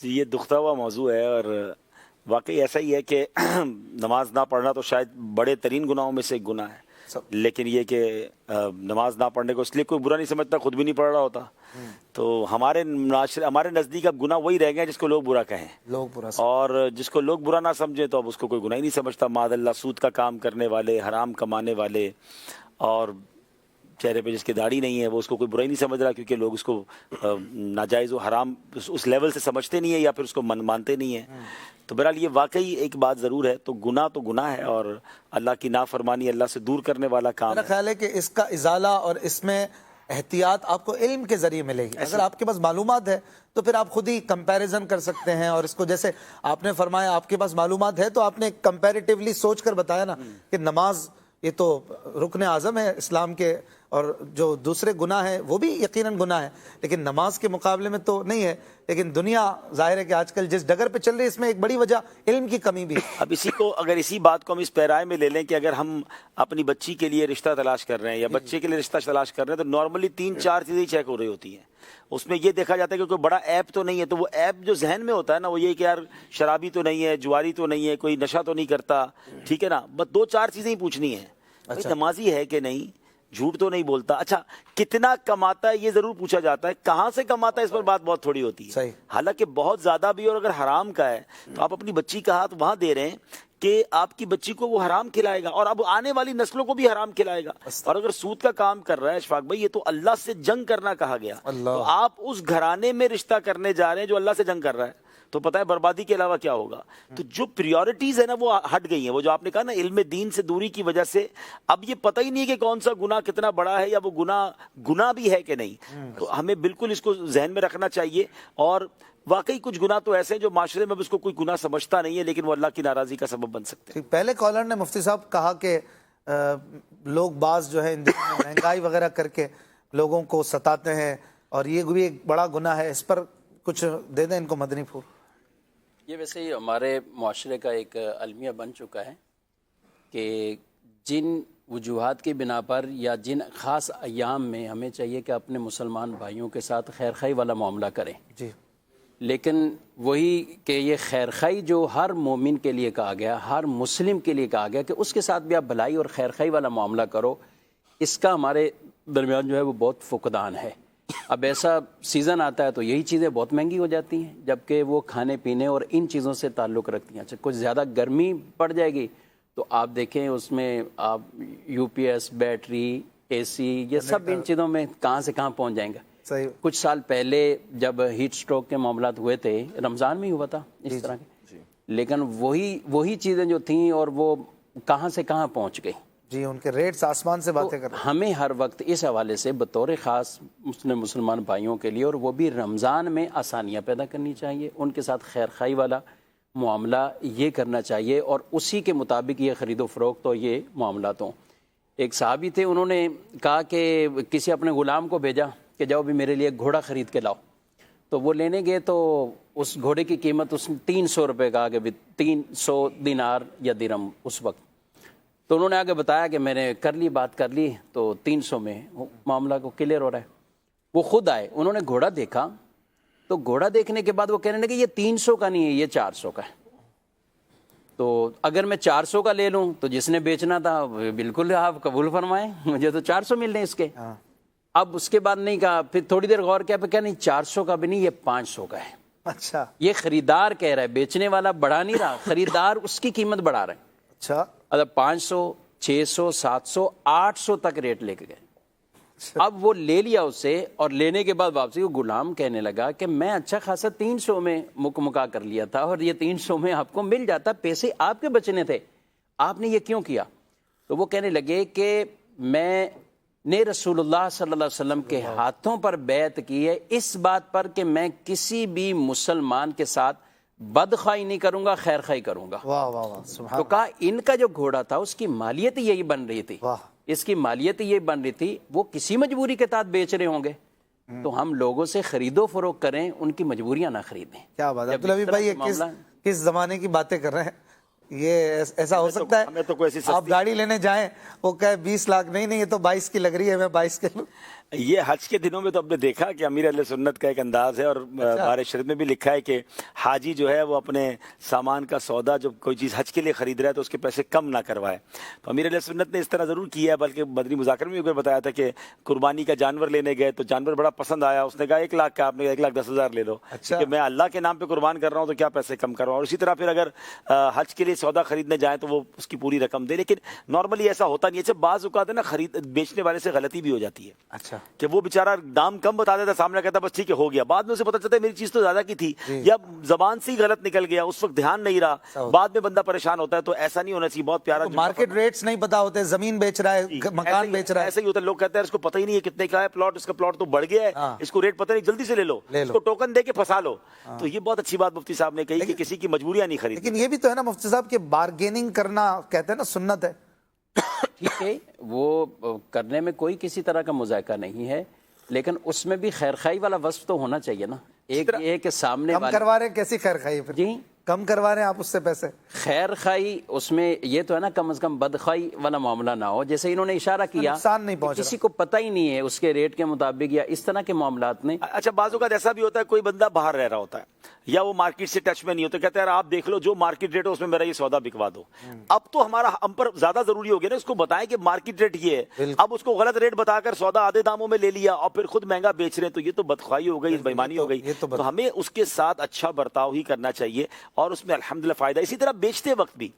یہ دکھتا ہوا موضوع ہے، اور واقعی ایسا ہی ہے کہ نماز نہ پڑھنا تو شاید بڑے ترین گناہوں میں سے ایک گناہ ہے، لیکن یہ کہ نماز نہ پڑھنے کو اس لیے کوئی برا نہیں سمجھتا، خود بھی نہیں پڑھ رہا ہوتا، تو ہمارے نزدیک اب گناہ وہی رہ گئے جس کو لوگ برا کہیں، اور جس کو لوگ برا نہ سمجھے تو اب اس کو کوئی گناہ ہی نہیں سمجھتا۔ معاذ اللہ، سود کا کام کرنے والے، حرام کمانے والے، اور چہرے پہ جس کی داڑھی نہیں ہے وہ اس کو کوئی برائی نہیں سمجھ رہا، کیونکہ لوگ اس کو ناجائز و حرام اس لیول سے سمجھتے نہیں ہیں یا پھر اس کو مانتے نہیں ہیں۔ تو بہرحال یہ واقعی ایک بات ضرور ہے، تو گناہ ہے، اور اللہ کی نافرمانی اللہ سے دور کرنے والا کام میرا ہے۔ خیال ہے کہ اس کا ازالہ اور اس میں احتیاط آپ کو علم کے ذریعے ملے گی۔ اگر آپ کے پاس معلومات ہے تو پھر آپ خود ہی کمپیریزن کر سکتے ہیں، اور اس کو جیسے آپ نے فرمایا آپ کے پاس معلومات ہے تو آپ نے کمپیریٹیولی سوچ کر بتایا نا کہ نماز یہ تو رکن اعظم ہے اسلام کے، اور جو دوسرے گناہ ہیں وہ بھی یقیناً گناہ ہے، لیکن نماز کے مقابلے میں تو نہیں ہے۔ لیکن دنیا ظاہر ہے کہ آج کل جس ڈگر پہ چل رہی ہے اس میں ایک بڑی وجہ علم کی کمی بھی ہے۔ اب اسی بات کو ہم اس پیرائے میں لے لیں کہ اگر ہم اپنی بچی کے لیے رشتہ تلاش کر رہے ہیں یا بچے کے لیے رشتہ تلاش کر رہے ہیں تو نارملی 3-4 چیزیں چیک ہو رہی ہوتی ہیں۔ اس میں یہ دیکھا جاتا ہے کہ کوئی بڑا ایپ تو نہیں ہے، تو وہ ایپ جو ذہن میں ہوتا ہے نا وہ یہ کہ یار شرابی تو نہیں ہے، جواری تو نہیں ہے، کوئی نشہ تو نہیں کرتا، ٹھیک ہے نا، بس 2-4 چیزیں ہی پوچھنی ہیں، نمازی ہے کہ نہیں، جھوٹ تو نہیں بولتا، اچھا کتنا کماتا ہے یہ ضرور پوچھا جاتا ہے، کہاں سے کماتا ہے اس پر بات بہت تھوڑی ہوتی ہے، حالانکہ بہت زیادہ بھی، اور اگر حرام کا ہے تو آپ اپنی بچی کا ہاتھ وہاں دے رہے ہیں کہ آپ کی بچی کو وہ حرام کھلائے گا اور اب آنے والی نسلوں کو بھی حرام کھلائے گا۔ اور اگر سود کا کام کر رہا ہے اشفاق بھائی، یہ تو اللہ سے جنگ کرنا کہا گیا، تو آپ اس گھرانے میں رشتہ کرنے جا رہے ہیں جو اللہ سے جنگ کر رہا ہے، تو پتہ ہے بربادی کے علاوہ کیا ہوگا۔ تو جو پریورٹیز ہے نا وہ ہٹ گئی ہیں، وہ جو آپ نے کہا نا علم دین سے دوری کی وجہ سے اب یہ پتہ ہی نہیں ہے کہ کون سا گناہ کتنا بڑا ہے، یا وہ گناہ بھی ہے کہ نہیں، تو ہمیں بالکل اس کو ذہن میں رکھنا چاہیے۔ اور واقعی کچھ گناہ تو ایسے ہیں جو معاشرے میں اس کو کوئی گناہ سمجھتا نہیں ہے، لیکن وہ اللہ کی ناراضی کا سبب بن سکتے ہیں۔ پہلے کالر نے مفتی صاحب کہا کہ لوگ بعض جو ہے ان دنوں میں مہنگائی وغیرہ کر کے لوگوں کو ستاتے ہیں، اور یہ بھی ایک بڑا گناہ ہے، اس پر کچھ دے دیں ان کو مدنی پھول۔ یہ ویسے ہی ہمارے معاشرے کا ایک المیہ بن چکا ہے کہ جن وجوہات کی بنا پر یا جن خاص ایام میں ہمیں چاہیے کہ اپنے مسلمان بھائیوں کے ساتھ خیر خواہی والا معاملہ کریں، جی، لیکن وہی کہ یہ خیر خواہی جو ہر مومن کے لیے کہا گیا، ہر مسلم کے لیے کہا گیا کہ اس کے ساتھ بھی آپ بھلائی اور خیر خواہی والا معاملہ کرو، اس کا ہمارے درمیان جو ہے وہ بہت فقدان ہے۔ اب ایسا سیزن آتا ہے تو یہی چیزیں بہت مہنگی ہو جاتی ہیں، جبکہ وہ کھانے پینے اور ان چیزوں سے تعلق رکھتی ہیں۔ اچھا کچھ زیادہ گرمی پڑ جائے گی تو آپ دیکھیں اس میں آپ یو پی ایس، بیٹری، اے سی، یہ سب ان چیزوں میں کہاں سے کہاں پہنچ جائیں گے۔ کچھ سال پہلے جب ہیٹ سٹروک کے معاملات ہوئے تھے، رمضان میں ہی ہوا تھا اس طرح کے، لیکن وہی چیزیں جو تھیں اور وہ کہاں سے کہاں پہنچ گئی۔ جی، ان کے ریٹس آسمان سے باتیں کر رہے ہیں۔ ہمیں ہر وقت اس حوالے سے بطور خاص مسلمان بھائیوں کے لیے، اور وہ بھی رمضان میں، آسانیاں پیدا کرنی چاہیے، ان کے ساتھ خیر خواہی والا معاملہ یہ کرنا چاہیے، اور اسی کے مطابق یہ خرید و فروخت اور یہ معاملات ہوں۔ ایک صحابی تھے، انہوں نے کہا کہ کسی اپنے غلام کو بھیجا کہ جاؤ بھی میرے لیے گھوڑا خرید کے لاؤ، تو وہ لینے گئے تو اس گھوڑے کی قیمت اس نے 300 روپے کہا کہ 300 دینار یا درہم اس وقت، تو انہوں نے آگے بتایا کہ میں نے بات کر لی تو 300 میں معاملہ کو کلیئر ہو رہا ہے۔ وہ خود آئے، انہوں نے گھوڑا دیکھا، تو گھوڑا دیکھنے کے بعد وہ کہنے لگے یہ 300 کا نہیں ہے، یہ 400 کا ہے، تو اگر میں 400 کا لے لوں تو جس نے بیچنا تھا بالکل آپ قبول فرمائیں، مجھے تو 400 مل رہے ہیں اس کے۔ اب اس کے بعد نہیں کہا، پھر تھوڑی دیر غور کیا، پھر کہا نہیں 400 کا بھی نہیں، یہ 500 کا ہے۔ اچھا، یہ خریدار کہہ رہا ہے، بیچنے والا بڑھا نہیں رہا، خریدار اس کی قیمت بڑھا رہا ہے۔ اچھا، 500، 600، 700، 800 تک ریٹ لے کے گئے۔ اب وہ لے لیا اسے، اور لینے کے بعد واپسی وہ غلام کہنے لگا کہ میں اچھا خاصا 300 میں مکا کر لیا تھا، اور یہ 300 میں آپ کو مل جاتا، پیسے آپ کے بچنے تھے، آپ نے یہ کیوں کیا؟ تو وہ کہنے لگے کہ میں نے رسول اللہ صلی اللہ علیہ وسلم کے ہاتھوں پر بیعت کی ہے اس بات پر کہ میں کسی بھی مسلمان کے ساتھ بدخواہی نہیں کروں گا، خیر خواہی کروں گا۔ واہ واہ واہ، سبحان تو کہا ان کا جو گھوڑا تھا اس کی مالیت یہی بن رہی تھی، اس کی مالیت یہ بن رہی تھی، وہ کسی مجبوری کے تحت بیچ رہے ہوں گے، تو ہم لوگوں سے خرید و فروخت کریں، ان کی مجبوریاں نہ خریدیں۔ کیا بات ہے عبدالحبیب بھائی، یہ کس زمانے کی باتیں کر رہے ہیں؟ یہ ایسا ہو سکتا ہے آپ گاڑی لینے جائیں، وہ کہے 20 لاکھ، نہیں یہ تو 22 کی لگ رہی ہے، میں 22 کے لوں۔ یہ حج کے دنوں میں تو ہم نے دیکھا کہ امیر اہل سنت کا ایک انداز ہے، اور بارے شریف میں بھی لکھا ہے کہ حاجی جو ہے وہ اپنے سامان کا سودا جب کوئی چیز حج کے لیے خرید رہا ہے تو اس کے پیسے کم نہ کروائے. تو امیر اہل سنت نے اس طرح ضرور کیا ہے، بلکہ مدنی مذاکرے میں بھی بتایا تھا کہ قربانی کا جانور لینے گئے تو جانور بڑا پسند آیا، اس نے کہا 1 لاکھ کا، آپ نے 1,10,000 لے لو، کہ میں اللہ کے نام پہ قربان کر رہا ہوں تو کیا پیسے کم کر رہا ہوں. اور اسی طرح پھر اگر حج کے لیے سودا خریدنے جائیں تو وہ اس کی پوری رقم دے. لیکن نارملی ایسا ہوتا نہیں ہے. بعض اوقات ہے نا بیچنے والے سے غلطی بھی ہو جاتی ہے. اچھا، کہ وہ بیچارہ دام کم بتا دیتا، سامنے کہتا بس ٹھیک ہے ہو گیا، بعد میں اسے پتہ چلتا ہے میری چیز تو زیادہ کی تھی، یا زبان سے ہی غلط نکل گیا، اس وقت دھیان نہیں رہا، بعد میں بندہ پریشان ہوتا ہے. تو ایسا نہیں ہونا چاہیے. بہت پیارا مارکیٹ ریٹس نہیں پتا ہوتے، زمین بیچ رہا ہے، مکان بیچ رہا ہے، ایسا ہی ہوتا ہے. لوگ کہتے ہیں اس کو پتہ ہی نہیں ہے کتنے کا ہے پلاٹ، اس کا پلاٹ تو بڑھ گیا ہے، اس کو ریٹ پتہ نہیں، جلدی سے لے لو، اس کو ٹوکن دے کے پھنسا لو. تو یہ بہت اچھی بات مفتی صاحب نے کہی کہ کسی کی مجبوریاں نہیں خرید. لیکن یہ بھی تو ہے نا مفتی صاحب کہ بارگیننگ کرنا کہتے ہیں نا سنت ہے. ٹھیک ہے، وہ کرنے میں کوئی کسی طرح کا مذائقہ نہیں ہے، لیکن اس میں بھی خیر خواہی والا وصف تو ہونا چاہیے نا. ایک یہ ہے کہ سامنے کم کروا رہے ہیں، کیسی خیر خواہی ہے؟ جی کم کروا رہے ہیں آپ اس سے پیسے؟ خیر خواہی اس میں یہ تو ہے نا کم از کم بدخواہی والا معاملہ نہ ہو. جیسے انہوں نے اشارہ کیا نقصان نہیں پہنچ کسی کو پتہ ہی نہیں ہے اس کے ریٹ کے مطابق یا اس طرح کے معاملات میں. اچھا، بعض اوقات ایسا بھی ہوتا ہے کوئی بندہ باہر رہ رہا ہوتا ہے یا وہ مارکیٹ سے ٹچ میں نہیں ہوتا، کہتے ہیں آپ دیکھ لو جو مارکیٹ ریٹ ہے اس میں میرا یہ سودا بکوا دو. اب تو ہمارا ہم پر زیادہ ضروری ہو گیا نا اس کو بتائیں کہ مارکیٹ ریٹ یہ ہے. اب اس کو غلط ریٹ بتا کر سودا آدھے داموں میں لے لیا اور پھر خود مہنگا بیچ رہے ہیں، تو یہ تو بدخواہی ہو گئی، بےایمانی ہو گئی. تو ہمیں اس کے ساتھ اچھا برتاؤ ہی کرنا چاہیے اور اس میں الحمدللہ فائدہ. اسی طرح بیچتے وقت بھی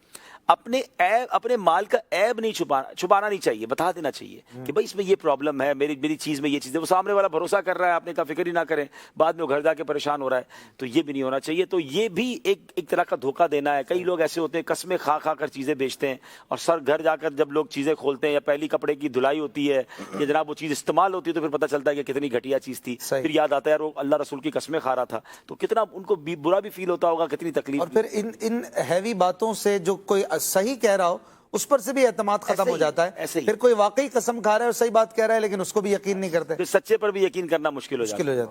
اپنے مال کا عیب نہیں چھپانا نہیں چاہیے، بتا دینا چاہیے کہ بھائی اس میں یہ پرابلم ہے، میری چیز میں یہ چیز ہے. وہ سامنے والا بھروسہ کر رہا ہے، آپ نے کہا فکر ہی نہ کریں، بعد میں وہ گھر جا کے پریشان ہو رہا ہے. تو یہ بھی نہیں ہونا چاہیے. تو یہ بھی ایک طرح کا دھوکہ دینا ہے. کئی لوگ ایسے ہوتے ہیں قسمیں کھا کر چیزیں بیچتے ہیں، اور سر گھر جا کر جب لوگ چیزیں کھولتے ہیں یا پہلی کپڑے کی دھلائی ہوتی ہے یا جناب وہ چیز استعمال ہوتی ہے تو پھر پتہ چلتا ہے کہ کتنی گھٹیا چیز تھی. پھر یاد آتا ہے یار وہ اللہ رسول کی قسمیں کھا رہا تھا. تو کتنا ان کو برا بھی فیل ہوتا ہوگا، کتنی تکلیف. اور پھر ان ہیوی باتوں سے جو کوئی صحیح کہہ رہا ہو اس پر سے بھی اعتماد ختم ہو جاتا ہے. پھر کوئی واقعی قسم کھا رہا ہے اور صحیح بات کہہ رہا ہے لیکن اس کو بھی یقین نہیں کرتے، پھر سچے پر بھی یقین کرنا مشکل ہو جاتا ہے.